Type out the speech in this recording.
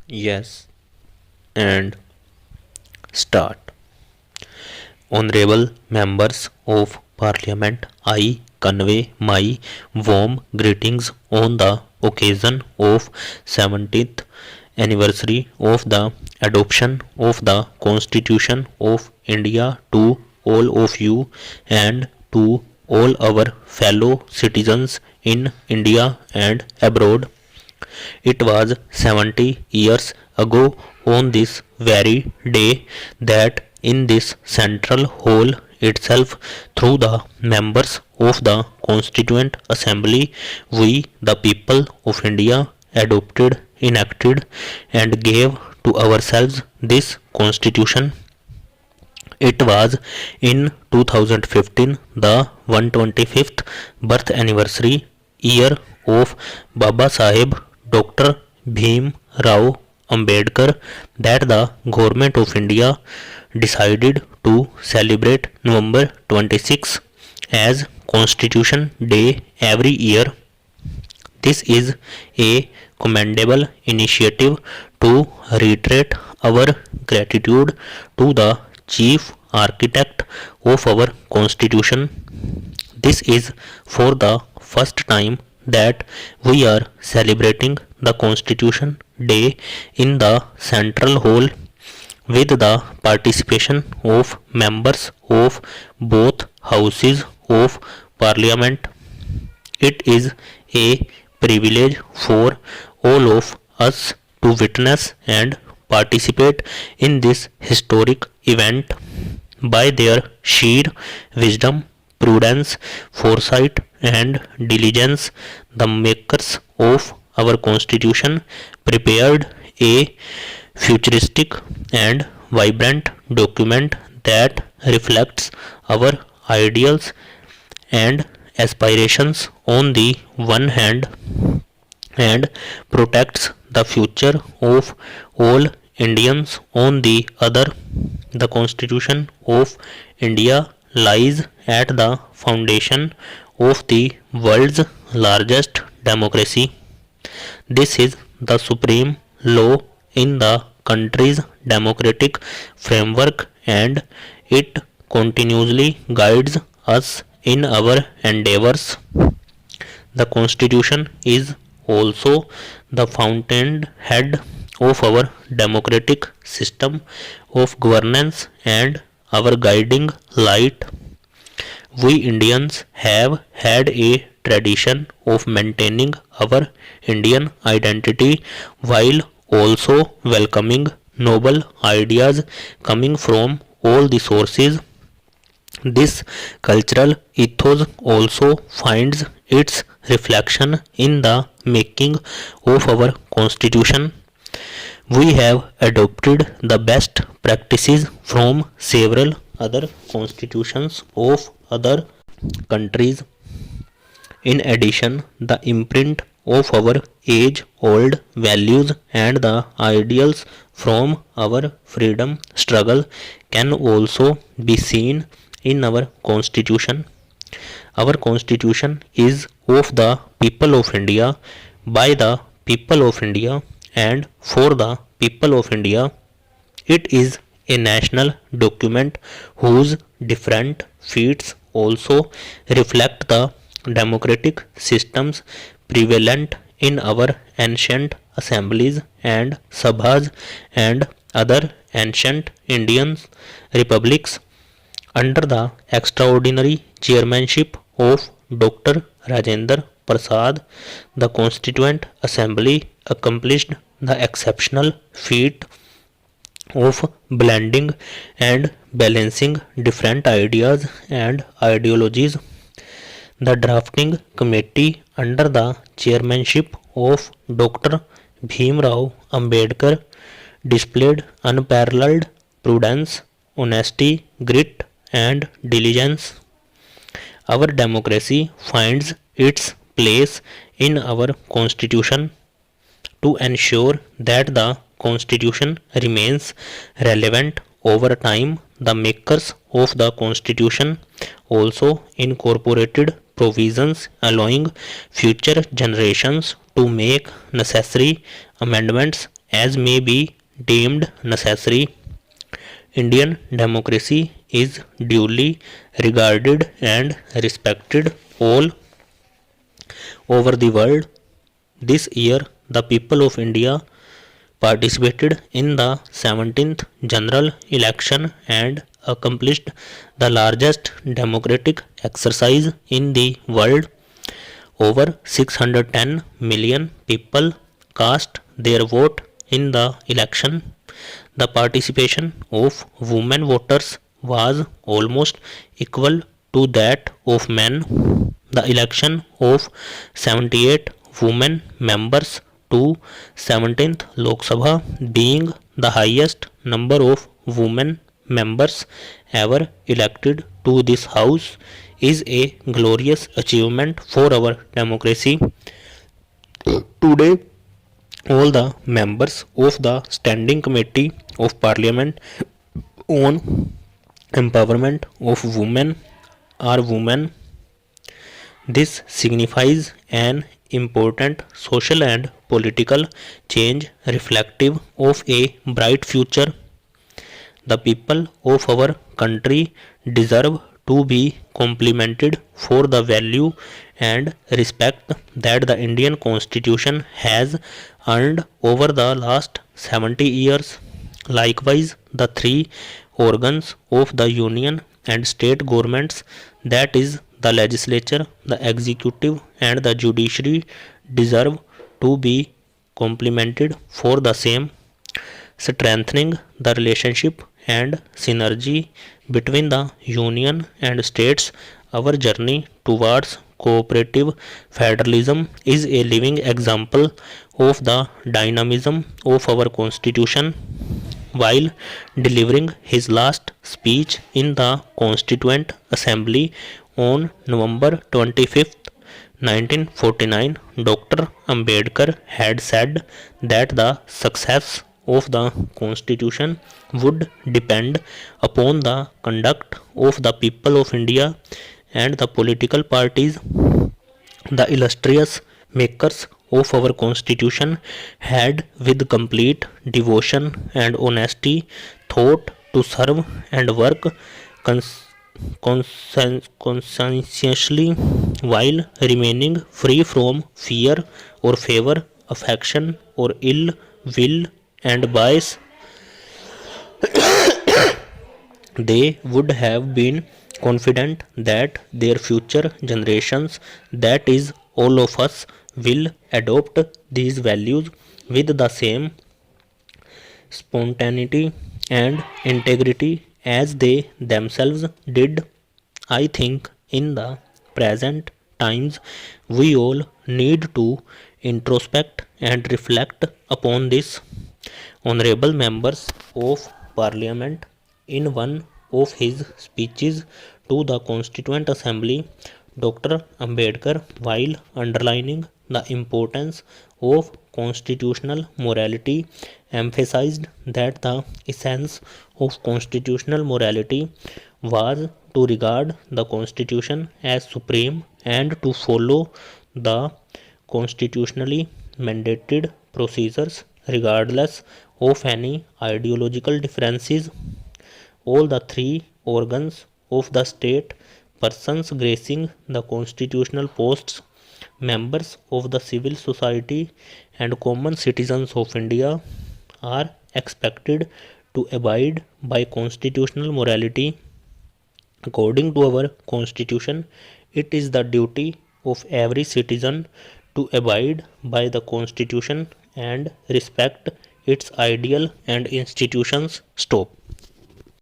Yes, and start. Honorable members of Parliament, I convey my warm greetings on the occasion of 70th anniversary of the adoption of the Constitution of India to all of you and to all our fellow citizens in India and abroad. It was 70 years ago on this very day that in this central hall itself, through the members of the Constituent Assembly, we, the people of India, adopted, enacted, and gave to ourselves this Constitution. It was in 2015, the 125th birth anniversary year of Baba Saheb Dr. Bhim Rao Ambedkar that the Government of India decided to celebrate November 26 as Constitution Day every year. This is a commendable initiative to reiterate our gratitude to the chief architect of our constitution. This is for the first time that we are celebrating the Constitution Day in the Central Hall with the participation of members of both houses of Parliament. It is a privilege for all of us to witness and participate in this historic event. By their sheer wisdom, prudence, foresight, and diligence, the makers of our Constitution prepared a futuristic and vibrant document that reflects our ideals and aspirations on the one hand and protects the future of all Indians on the other. The Constitution of India lies at the foundation of the world's largest democracy. This is the supreme law in the country's democratic framework and it continuously guides us in our endeavors. The Constitution is also the fountainhead of our democratic system of governance and our guiding light. We Indians have had a tradition of maintaining our Indian identity while also welcoming noble ideas coming from all the sources. This cultural ethos also finds its reflection in the making of our constitution. We have adopted the best practices from several other constitutions of other countries. In addition, the imprint of our age old values and the ideals from our freedom struggle can also be seen in our constitution. Our constitution is of the people of India, by the people of India, and for the people of India. It is a national document whose different feats also reflect the democratic systems prevalent in our ancient assemblies and sabhas and other ancient Indian republics. Under the extraordinary chairmanship of Dr. Rajendra Prasad, the Constituent Assembly accomplished the exceptional feat of blending and balancing different ideas and ideologies. The drafting committee under the chairmanship of Dr. Bhim Rao Ambedkar displayed unparalleled prudence, honesty, grit, and diligence. Our democracy finds its place in our constitution to ensure that the constitution remains relevant over time. The makers of the constitution also incorporated provisions allowing future generations to make necessary amendments as may be deemed necessary. Indian democracy is duly regarded and respected all over the world. This year, the people of India participated in the 17th general election and accomplished the largest democratic exercise in the world. Over 610 million people cast their vote in the election. The participation of women voters was almost equal to that of men. The election of 78 women members to 17th Lok Sabha, being the highest number of women members ever elected to this house, is a glorious achievement for our democracy. Today, all the members of the Standing Committee of Parliament on Empowerment of Women are women. This signifies an important social and political change reflective of a bright future. The people of our country deserve to be complimented for the value and respect that the Indian Constitution has earned over the last 70 years. Likewise, the three organs of the union and state governments, that is, the legislature, the executive, and the judiciary, deserve to be complimented for the same. Strengthening the relationship and synergy between the union and states, our journey towards cooperative federalism is a living example of the dynamism of our constitution. While delivering his last speech in the Constituent Assembly on November 25, 1949, Dr. Ambedkar had said that the success of the Constitution would depend upon the conduct of the people of India and the political parties. The illustrious makers of our Constitution had, with complete devotion and honesty, thought to serve and work conscientiously while remaining free from fear or favor, affection or ill will and bias. They would have been confident that their future generations, that is, all of us, will adopt these values with the same spontaneity and integrity as they themselves did. I think in the present times we all need to introspect and reflect upon this. Honorable members of Parliament, in one of his speeches to the Constituent Assembly, Dr. Ambedkar, while underlining the importance of constitutional morality, emphasized that the essence of constitutional morality was to regard the Constitution as supreme and to follow the constitutionally mandated procedures regardless of any ideological differences. All the three organs of the state, persons gracing the constitutional posts, members of the civil society, and common citizens of India are expected to abide by constitutional morality. According to our constitution, it is the duty of every citizen to abide by the constitution and respect its ideal and institutions. Stop.